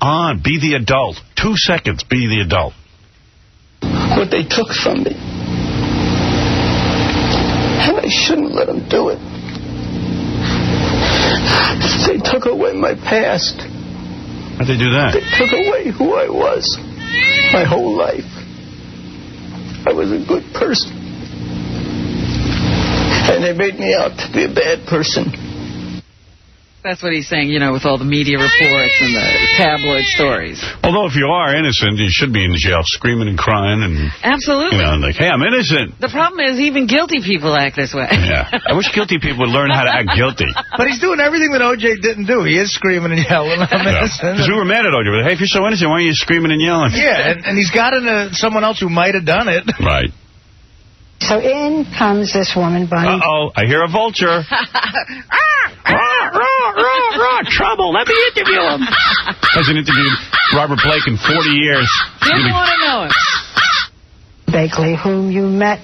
on. Be the adult. 2 seconds. Be the adult. What they took from me. And I shouldn't let them do it. They took away my past. How'd they do that? They took away who I was. My whole life. I was a good person. And they made me out to be a bad person. That's what he's saying, you know, with all the media reports and the tabloid stories. Although if you are innocent, you should be in jail screaming and crying and... Absolutely. You know, like, hey, I'm innocent. The problem is even guilty people act this way. Yeah. I wish guilty people would learn how to act guilty. But he's doing everything that O.J. didn't do. He is screaming and yelling, I'm innocent. Because we were mad at O.J. Hey, if you're so innocent, why are you screaming and yelling? Yeah, and he's got into someone else who might have done it. Right. So in comes this woman, Bunny. Uh-oh, I hear a vulture. Trouble, let me interview him. Hasn't interviewed Robert Blake in 40 years. Didn't want to know him. Bakley, whom you met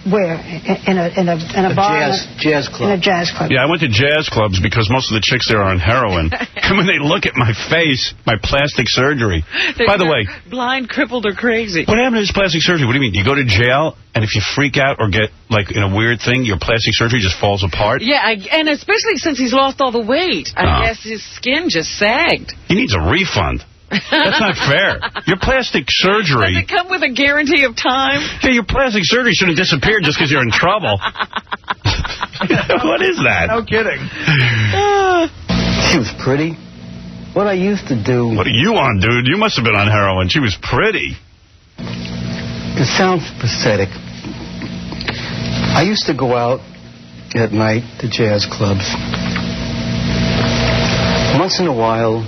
where? In a bar? Jazz club. In a jazz club. Yeah, I went to jazz clubs because most of the chicks there are on heroin. And when they look at my face, my plastic surgery. By the way, blind, crippled, or crazy. What happened to this plastic surgery? What do you mean? You go to jail, and if you freak out or get, like, in a weird thing, your plastic surgery just falls apart? Yeah, and especially since he's lost all the weight. I guess his skin just sagged. He needs a refund. That's not fair. Your plastic surgery... Does it come with a guarantee of time? Yeah, your plastic surgery shouldn't disappear just because you're in trouble. What is that? No kidding. She was pretty. What I used to do... What are you on, dude? You must have been on heroin. She was pretty. It sounds pathetic. I used to go out at night to jazz clubs. Once in a while,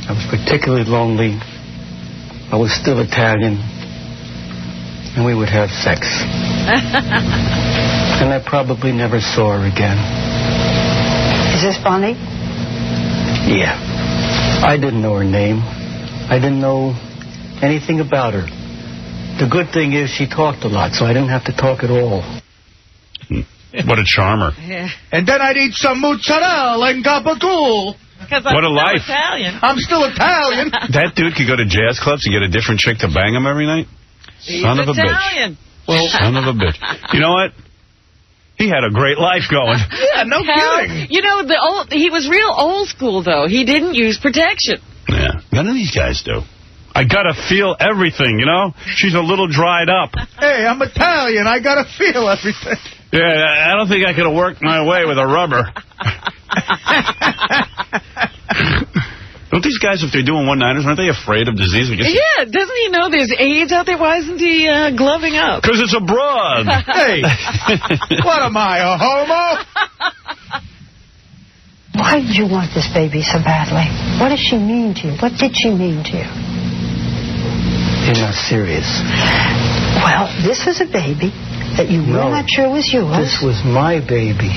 I was particularly lonely. I was still Italian. And we would have sex. And I probably never saw her again. Is this Bunny? Yeah. I didn't know her name. I didn't know anything about her. The good thing is she talked a lot, so I didn't have to talk at all. What a charmer. Yeah. And then I'd eat some mozzarella and gabagool. What a life. Italian. I'm still Italian. That dude could go to jazz clubs and get a different chick to bang him every night? Son of a bitch. Well, son of a bitch. You know what? He had a great life going. Yeah, no kidding. You know, he was real old school, though. He didn't use protection. Yeah, none of these guys do. I gotta feel everything, you know? She's a little dried up. Hey, I'm Italian. I gotta feel everything. Yeah, I don't think I could have worked my way with a rubber. Don't these guys, if they're doing one-nighters, aren't they afraid of disease? Yeah, doesn't he know there's AIDS out there? Why isn't he gloving up? Because it's abroad. Hey, what am I, a homo? Why did you want this baby so badly? What does she mean to you? What did she mean to you? You're not serious. Well, this was a baby that you were not sure was yours. This was my baby.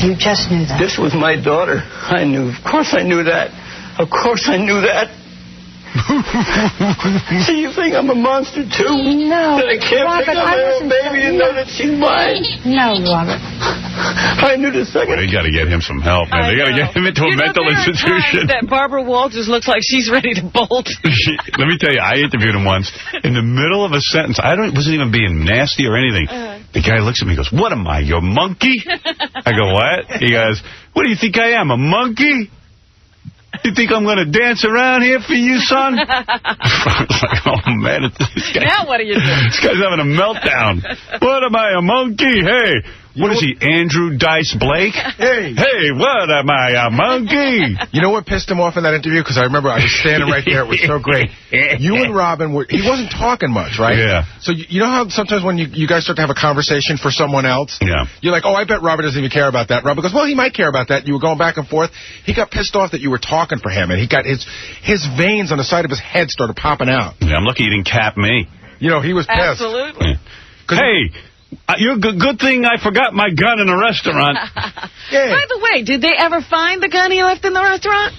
You just knew that. This was my daughter. I knew. Of course I knew that. Of course I knew that. So you think I'm a monster, too? No, that I can't pick up my own baby and know that she's mine? No, Robert. I knew the second. Well, they got to get him some help, man. They got to get him into a mental institution. That Barbara Walters looks like she's ready to bolt. Let me tell you, I interviewed him once. In the middle of a sentence, wasn't even being nasty or anything. The guy looks at me and goes, "What am I, your monkey?" I go, "What?" He goes, "What do you think I am, a monkey? You think I'm going to dance around here for you, son?" I was like, oh, man. This guy, now what are you doing? This guy's having a meltdown. What am I, a monkey? Hey, what is he, Andrew Dice Blake? Hey, what am I, a monkey? You know what pissed him off in that interview? Because I remember I was standing right there. It was so great. You and Robin, he wasn't talking much, right? Yeah. So you know how sometimes when you guys start to have a conversation for someone else? Yeah. You're like, oh, I bet Robert doesn't even care about that. Robert goes, well, he might care about that. You were going back and forth. He got pissed off that you were talking for him, and he got his veins on the side of his head started popping out. Yeah, I'm lucky he didn't cap me. You know, he was pissed. Absolutely. Yeah. Hey, you're good thing I forgot my gun in a restaurant. Yeah. By the way, did they ever find the gun he left in the restaurant?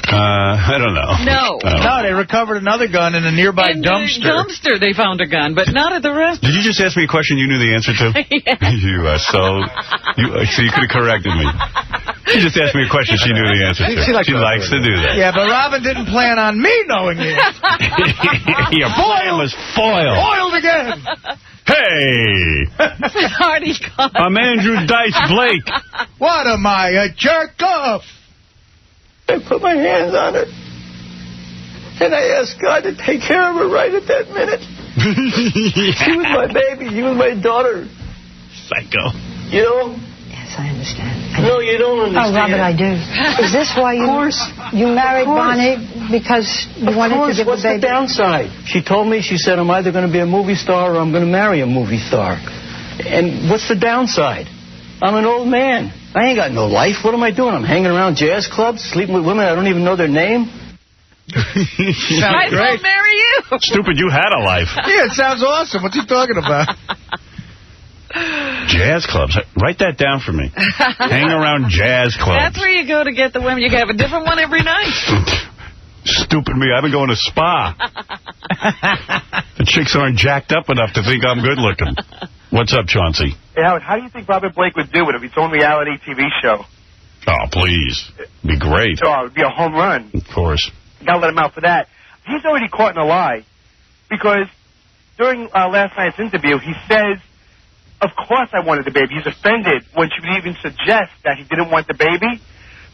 I don't know. No, they recovered another gun in a nearby dumpster. In the dumpster they found a gun, but not at the restaurant. Did you just ask me a question you knew the answer to? Yeah. So you could have corrected me. She just asked me a question she knew the answer to. She likes to do that. Yeah, but Robin didn't plan on me knowing it. Your plan was foiled. Foiled again. Hey! I'm Andrew Dice Blake. What am I, a jerk off? I put my hands on her. And I asked God to take care of her right at that minute. She was my baby. She was my daughter. Psycho. You know? Yes, I understand. No, you don't understand. Oh, Robert, I do. Is this why you married Bonnie? Because you wanted to give What's a baby? the downside? She told me, she said, I'm either going to be a movie star or I'm going to marry a movie star. And what's the downside? I'm an old man. I ain't got no life. What am I doing? I'm hanging around jazz clubs, sleeping with women I don't even know their name. Might as well marry you. Stupid, you had a life. Yeah, it sounds awesome. What's he talking about? Jazz clubs. Write that down for me. Hang around jazz clubs. That's where you go to get the women. You can have a different one every night. Stupid me. I've been going to spa. The chicks aren't jacked up enough to think I'm good looking. What's up, Chauncey? Hey, Howard, how do you think Robert Blake would do with its own reality TV show? Oh, please. Be great. Oh, it would be a home run. Of course. You gotta let him out for that. He's already caught in a lie. Because during last night's interview, he says, of course I wanted the baby. He's offended when she would even suggest that he didn't want the baby.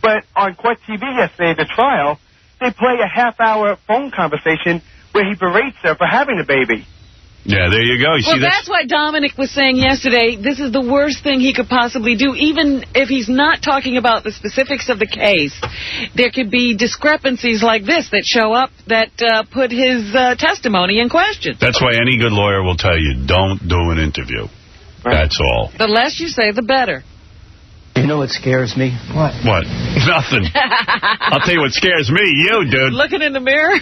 But on Court TV yesterday, the trial, they play a half-hour phone conversation where he berates her for having the baby. Yeah, there you go. You Well, see, that's what Dominic was saying yesterday. This is the worst thing he could possibly do. Even if he's not talking about the specifics of the case, there could be discrepancies like this that show up that put his testimony in question. That's why any good lawyer will tell you, don't do an interview. That's all. The less you say, the better. You know what scares me? What? Nothing. I'll tell you what scares me. You, dude. Looking in the mirror?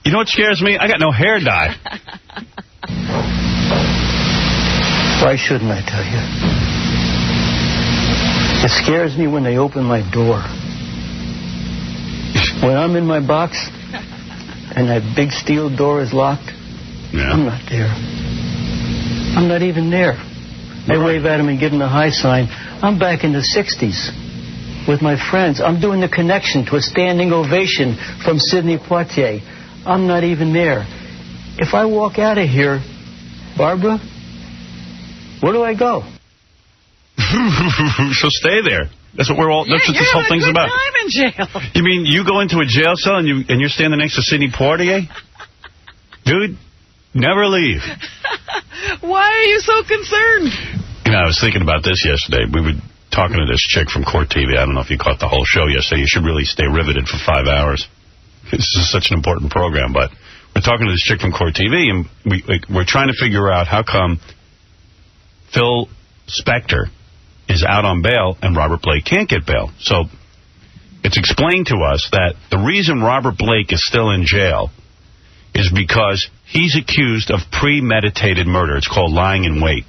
You know what scares me? I got no hair dye. Why shouldn't I tell you? It scares me when they open my door. When I'm in my box and that big steel door is locked, I'm not there. I'm not even there. I wave at him and give him the high sign. I'm back in the 60s with my friends. I'm doing the connection to a standing ovation from Sidney Poitier. I'm not even there. If I walk out of here, Barbara, where do I go? So stay there. That's what we're all. That's what this whole thing's about. Time in jail. You mean you go into a jail cell and you're standing next to Sidney Poitier? Dude, never leave. Why are you so concerned? You know, I was thinking about this yesterday. We were talking to this chick from Court TV. I don't know if you caught the whole show yesterday. You should really stay riveted for 5 hours. This is such an important program, but we're talking to this chick from Court TV, and we're trying to figure out how come Phil Spector is out on bail and Robert Blake can't get bail. So it's explained to us that the reason Robert Blake is still in jail is because he's accused of premeditated murder. It's called lying in wait.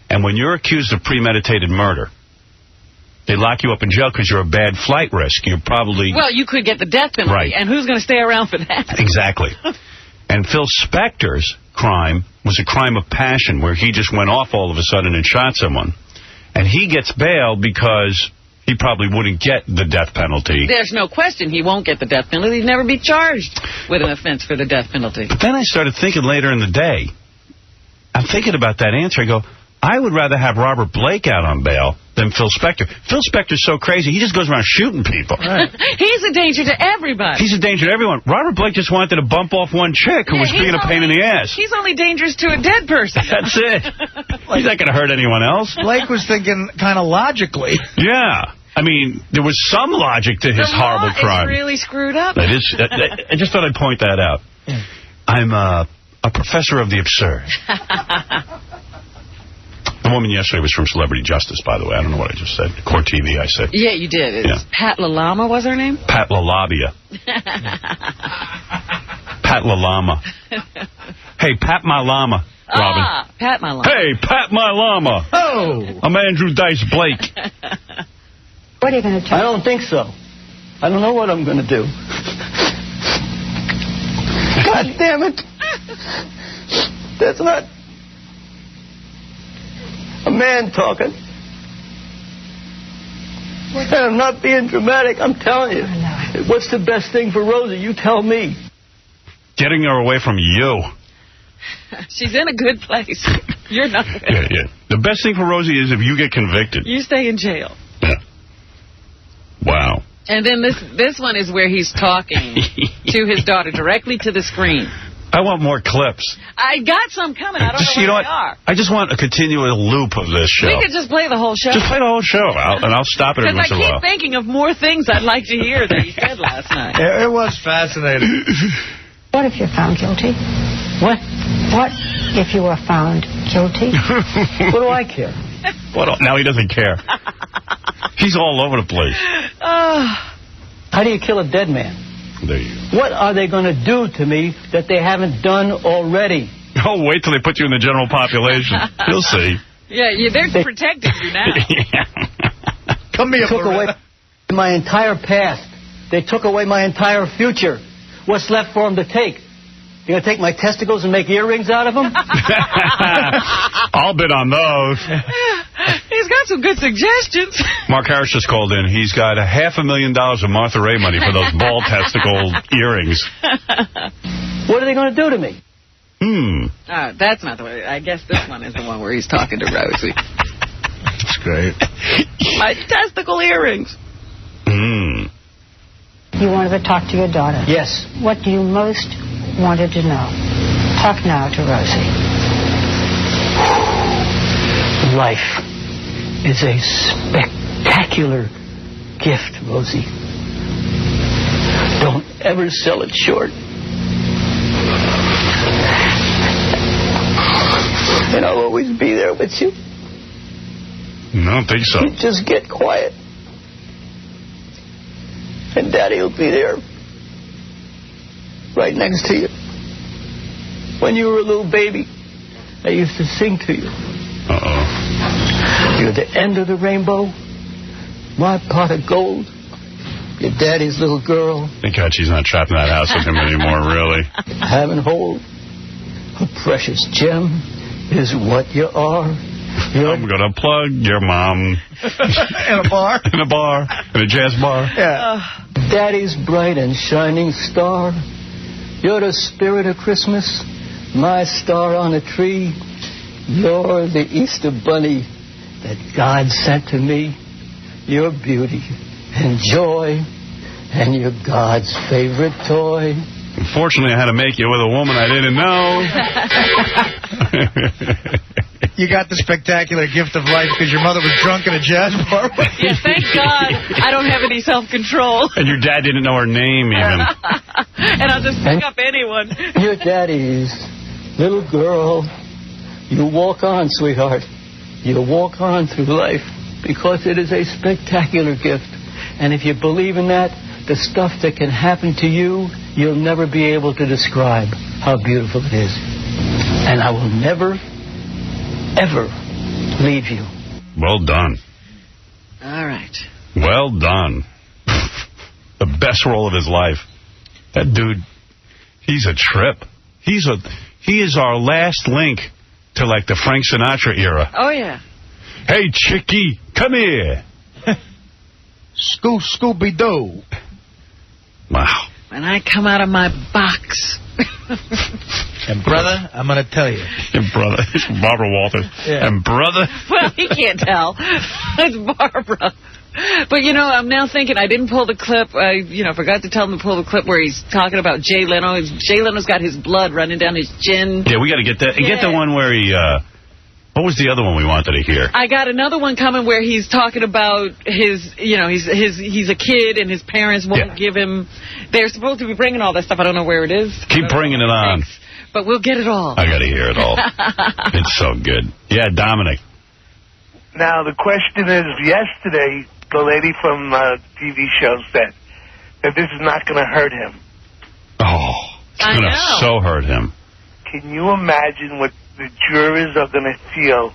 And when you're accused of premeditated murder, they lock you up in jail because you're a bad flight risk. You're probably... Well, you could get the death penalty, right. And who's going to stay around for that? Exactly. And Phil Spector's crime was a crime of passion, where he just went off all of a sudden and shot someone. And he gets bail because he probably wouldn't get the death penalty. There's no question he won't get the death penalty. He'd never be charged with an offense for the death penalty. But then I started thinking later in the day, I'm thinking about that answer. I go, I would rather have Robert Blake out on bail than Phil Spector. Phil Spector's so crazy, he just goes around shooting people. Right. He's a danger to everybody. He's a danger to everyone. Robert Blake just wanted to bump off one chick who was being a pain in the ass. He's only dangerous to a dead person. That's it. He's not going to hurt anyone else. Blake was thinking kind of logically. Yeah. I mean, there was some logic to his horrible crime. It's really screwed up. It is. I just thought I'd point that out. I'm a professor of the absurd. The woman yesterday was from Celebrity Justice, by the way. I don't know what I just said. Court TV, I said. Yeah, you did. It's Pat LaLama was her name? Pat LaLabia. Pat LaLama. Hey, Pat my llama, Robin. Ah, Pat my llama. Hey, Pat my llama. Oh. I'm Andrew Dice Blake. What are you going to tell I don't think so. I don't know what I'm going to do. God damn it. That's not a man talking. I'm not being dramatic. I'm telling you. What's the best thing for Rosie? You tell me. Getting her away from you. She's in a good place. You're not. Yeah. The best thing for Rosie is if you get convicted. You stay in jail. Yeah. Wow. And then this one is where he's talking to his daughter directly to the screen. I want more clips. I got some coming. I don't know where they are. I just want a continual loop of this show. We could just play the whole show. Just play the whole show, and I'll stop it every once in a while. Because I keep thinking of more things I'd like to hear that he said last night. It was fascinating. What if you're found guilty? What? What if you are found guilty? What do I care? Now he doesn't care. He's all over the place. How do you kill a dead man? There you go. What are they going to do to me that they haven't done already? Oh, wait till they put you in the general population. You'll see. Yeah, they're protecting you now. Come here, Took away my entire past. They took away my entire future. What's left for them to take? You going to take my testicles and make earrings out of them? I'll bid on those. He's got some good suggestions. Mark Harris just called in. He's got $500,000 of Martha Ray money for those ball testicle earrings. What are they going to do to me? That's not the way. I guess this one is the one where he's talking to Rosie. That's great. My testicle earrings. You wanted to talk to your daughter. Yes. What do you most wanted to know? Talk now to Rosie. Life is a spectacular gift, Rosie. Don't ever sell it short. And I'll always be there with you. I don't think so. You just get quiet. And Daddy will be there, right next to you. When you were a little baby, I used to sing to you. You're the end of the rainbow, my pot of gold, your daddy's little girl. Thank God she's not trapped in that house with him anymore, really. Having hold, a precious gem is what you are. I'm going to plug your mom. In a bar? In a bar. In a jazz bar. Yeah. Daddy's bright and shining star. You're the spirit of Christmas, my star on a tree. You're the Easter bunny that God sent to me. Your beauty and joy, and you're God's favorite toy. Unfortunately, I had to make you with a woman I didn't know. You got the spectacular gift of life because your mother was drunk in a jazz bar. Yeah, thank God I don't have any self-control. And your dad didn't know her name, even. And I'll just pick up anyone. Your daddy's little girl. You walk on, sweetheart. You walk on through life because it is a spectacular gift. And if you believe in that, the stuff that can happen to you, you'll never be able to describe how beautiful it is. And I will never, ever leave you. Well done. All right. Well done. The best role of his life. That dude, he's a trip. He is our last link to, like, the Frank Sinatra era. Oh, yeah. Hey, chickie, come here. Scooby-Doo. Wow. When I come out of my box. And, brother, I'm going to tell you. And brother. Barbara Walters. Yeah. And brother. Well, he can't tell. It's Barbara. But, you know, I'm now thinking I didn't pull the clip. I, forgot to tell him to pull the clip where he's talking about Jay Leno. Jay Leno's got his blood running down his chin. Yeah, we got to get that. Yeah. Get the one where he... what was the other one we wanted to hear? I got another one coming where he's talking about his, he's a kid and his parents won't give him. They're supposed to be bringing all that stuff. I don't know where it is. Keep bringing it on. Thanks. But we'll get it all. I got to hear it all. It's so good. Yeah, Dominic. Now, the question is, yesterday, the lady from TV show said that this is not going to hurt him. Oh, it's going to so hurt him. Can you imagine what the jurors are going to feel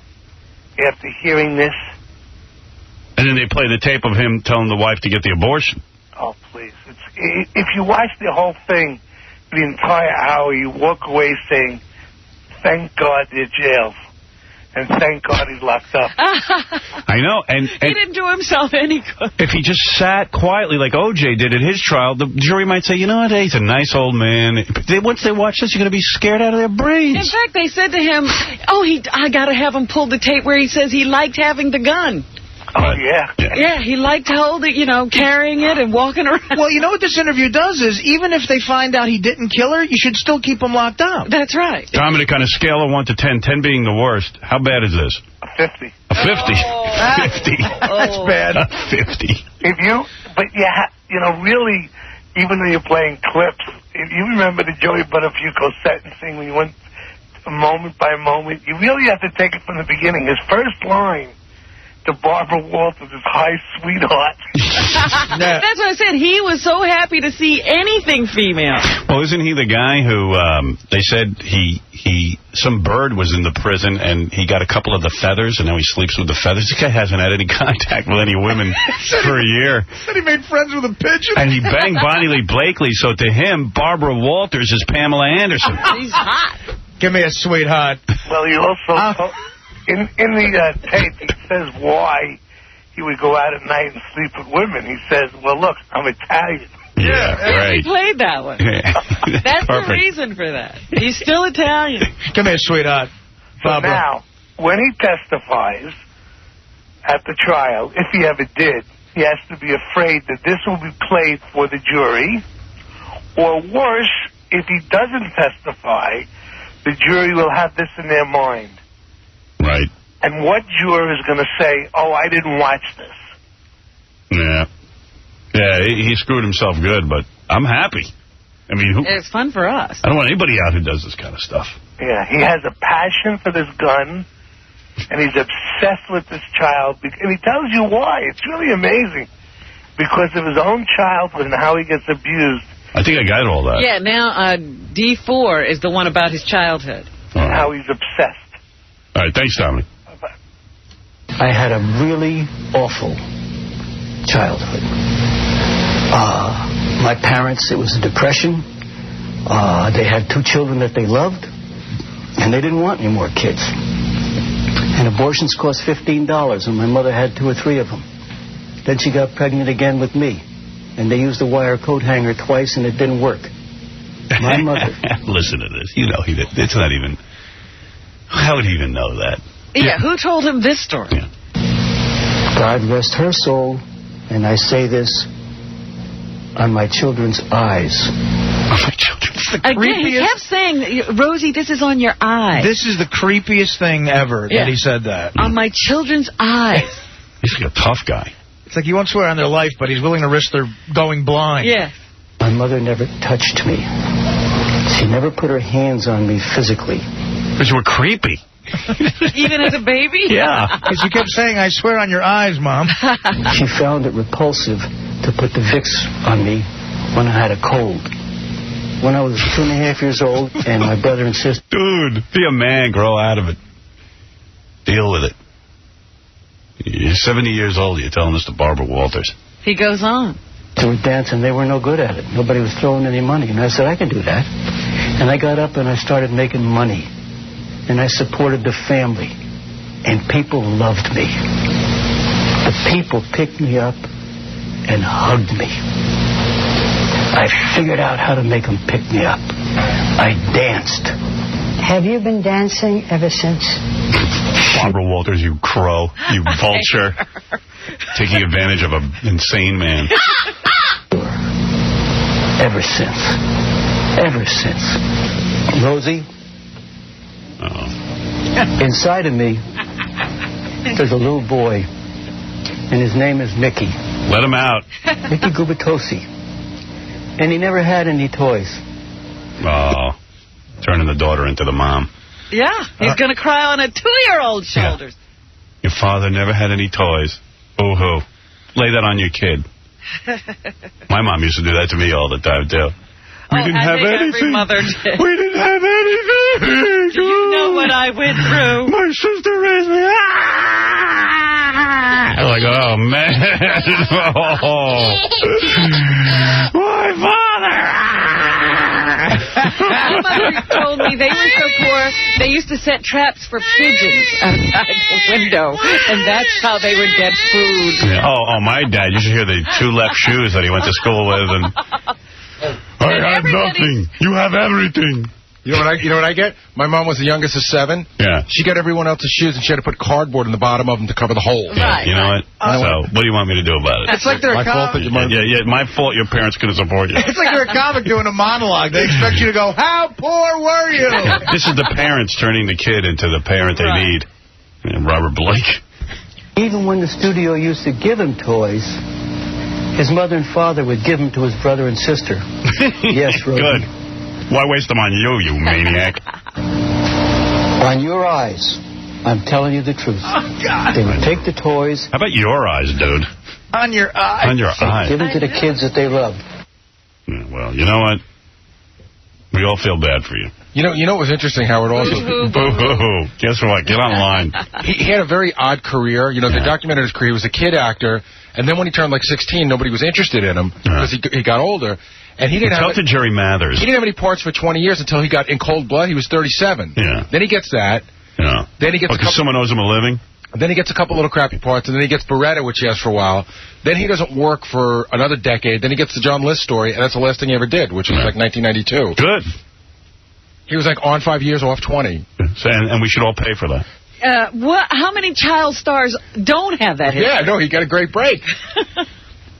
after hearing this? And then they play the tape of him telling the wife to get the abortion. Oh, please. If you watch the whole thing, the entire hour, you walk away saying, thank God they're jailed. And thank God he's locked up. I know. And he didn't do himself any good. If he just sat quietly like O.J. did at his trial, the jury might say, you know what, he's a nice old man. Once they watch this, you're going to be scared out of their brains. In fact, they said to him, I got to have him pull the tape where he says he liked having the gun. Oh, yeah. Yeah, he liked holding, carrying it and walking around. Well, you know what this interview does is, even if they find out he didn't kill her, you should still keep him locked up. That's right. Dominic, on a scale of 1 to 10, 10 being the worst, how bad is this? A 50. A 50. Oh. 50. That's bad. A 50. Really, even though you're playing clips, if you remember the Joey Buttafuoco sentencing when you went moment by moment, you really have to take it from the beginning. His first line to Barbara Walters is, "Hi, sweetheart." That's what I said. He was so happy to see anything female. Well, isn't he the guy who, they said some bird was in the prison and he got a couple of the feathers and now he sleeps with the feathers? This guy hasn't had any contact with any women for a year. Said he made friends with a pigeon. And he banged Bonnie Lee Blakely, so to him, Barbara Walters is Pamela Anderson. She's hot. Give me a sweetheart. Well, he also... In the tape, he says why he would go out at night and sleep with women. He says, well, look, I'm Italian. Yeah, right. He played that one. That's perfect. the reason for that. He's still Italian. Come here, sweetheart. So now, when he testifies at the trial, if he ever did, he has to be afraid that this will be played for the jury. Or worse, if he doesn't testify, the jury will have this in their mind. Right. And what juror is going to say, oh, I didn't watch this? Yeah. Yeah, he screwed himself good, but I'm happy. I mean, it's fun for us. I don't want anybody out who does this kind of stuff. Yeah, he has a passion for this gun, and he's obsessed with this child. And he tells you why. It's really amazing. Because of his own childhood and how he gets abused. I think I got all that. Yeah, now D4 is the one about his childhood. And how he's obsessed. All right, thanks, Dominic. I had a really awful childhood. My parents, it was a depression. They had 2 children that they loved, and they didn't want any more kids. And abortions cost $15, and my mother had 2 or 3 of them. Then she got pregnant again with me, and they used the wire coat hanger twice, and it didn't work. My mother... Listen to this. You know, it's not even... How would he even know that? Yeah, who told him this story? Yeah. God rest her soul, and I say this on my children's eyes. On my children's Again, he kept saying, Rosie, this is on your eyes. This is the creepiest thing ever that he said that. On my children's eyes. He's like a tough guy. It's like he won't swear on their life, but he's willing to risk their going blind. Yeah. My mother never touched me. She never put her hands on me physically. Because you were creepy. Even as a baby? Yeah. Because you kept saying, I swear on your eyes, Mom. She found it repulsive to put the Vicks on me when I had a cold. When I was 2.5 years old, and my brother and sister... Dude, be a man, grow out of it. Deal with it. You're 70 years old, you're telling this to Barbara Walters. He goes on. They were dancing, they were no good at it. Nobody was throwing any money. And I said, I can do that. And I got up and I started making money. And I supported the family. And people loved me. The people picked me up and hugged me. I figured out how to make them pick me up. I danced. Have you been dancing ever since? Barbara Walters, you crow, you vulture. Taking advantage of an insane man. Ever since. Ever since. Rosie, inside of me, there's a little boy, and his name is Mickey. Let him out. Mickey Gubitosi. And he never had any toys. Oh, turning the daughter into the mom. Yeah, he's going to cry on a 2-year-old's shoulders. Yeah. Your father never had any toys. Boo-hoo. Lay that on your kid. My mom used to do that to me all the time, too. We didn't have anything. Every mother did. We didn't have anything. You know what I went through. My sister raised me. I'm like, oh, man. Oh. My father. mother told me they were so poor, they used to set traps for pigeons outside the window, and that's how they would get food. Yeah. Oh, my dad, you should hear the 2 left shoes that he went to school with. And I have nothing. You have everything. You know what I get? My mom was the youngest of 7. Yeah. She got everyone else's shoes, and she had to put cardboard in the bottom of them to cover the holes. Yeah, you know what? So, what do you want me to do about it? It's like they're my fault that your mom... Yeah, my fault your parents couldn't support you. It's like you're a comic doing a monologue. They expect you to go, how poor were you? This is the parents turning the kid into the parent they need. And Robert Blake. Even when the studio used to give him toys, his mother and father would give them to his brother and sister. Yes, Rosie. Good. Why waste them on you, you maniac? On your eyes, I'm telling you the truth. Oh, God. They would take the toys. How about your eyes, dude? On your eyes. On your eyes. Give them to the kids that they love. Yeah, well, you know what? We all feel bad for you. You know what was interesting, Howard, also? Boo-hoo-hoo. Guess what? Get online. He had a very odd career. You know, they documented his career. He was a kid actor, and then when he turned like 16, nobody was interested in him because he got older. And he didn't Tell to Jerry Mathers. He didn't have any parts for 20 years until he got In Cold Blood. He was 37. Yeah. Then he gets that. Yeah. Then he gets because someone owes him a living? Then he gets a couple little crappy parts, and then he gets Beretta, which he has for a while. Then he doesn't work for another decade. Then he gets the John List story, and that's the last thing he ever did, which was like 1992. Good. He was like on 5 years, off 20. And we should all pay for that. How many child stars don't have that history? Yeah, no, he got a great break.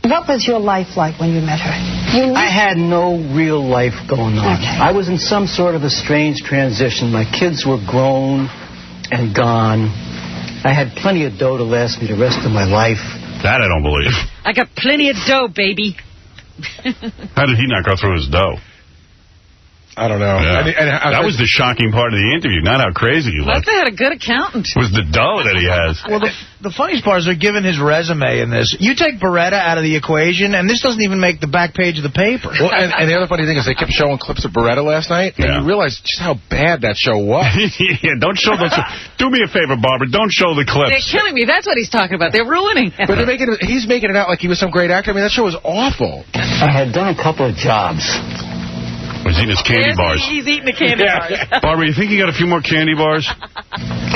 What was your life like when you met her? I had no real life going on. Okay. I was in some sort of a strange transition. My kids were grown and gone. I had plenty of dough to last me the rest of my life. That I don't believe. I got plenty of dough, baby. How did he not go through his dough? I don't know. Yeah. That was the shocking part of the interview, not how crazy you looked. Must have had a good accountant. It was the dough that he has. Well, the funniest part is they're giving his resume in this. You take Beretta out of the equation, and this doesn't even make the back page of the paper. Well, and the other funny thing is they kept showing clips of Beretta last night, and you realize just how bad that show was. Yeah, don't show those. Do me a favor, Barbara. Don't show the clips. They're killing me. That's what he's talking about. They're ruining him. But he's making it out like he was some great actor. I mean, that show was awful. I had done a couple of jobs. Was eating his candy bars. He's eating the candy bars. Barbara, you think you got a few more candy bars?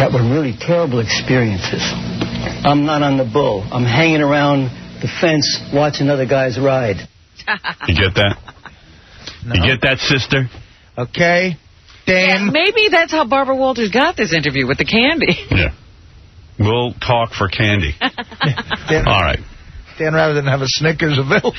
That were really terrible experiences. I'm not on the bull. I'm hanging around the fence watching other guys ride. You get that? No. You get that, sister? Okay. Damn. Yeah, maybe that's how Barbara Walters got this interview with the candy. Yeah. We'll talk for candy. All right. Dan rather than have a Snickers available.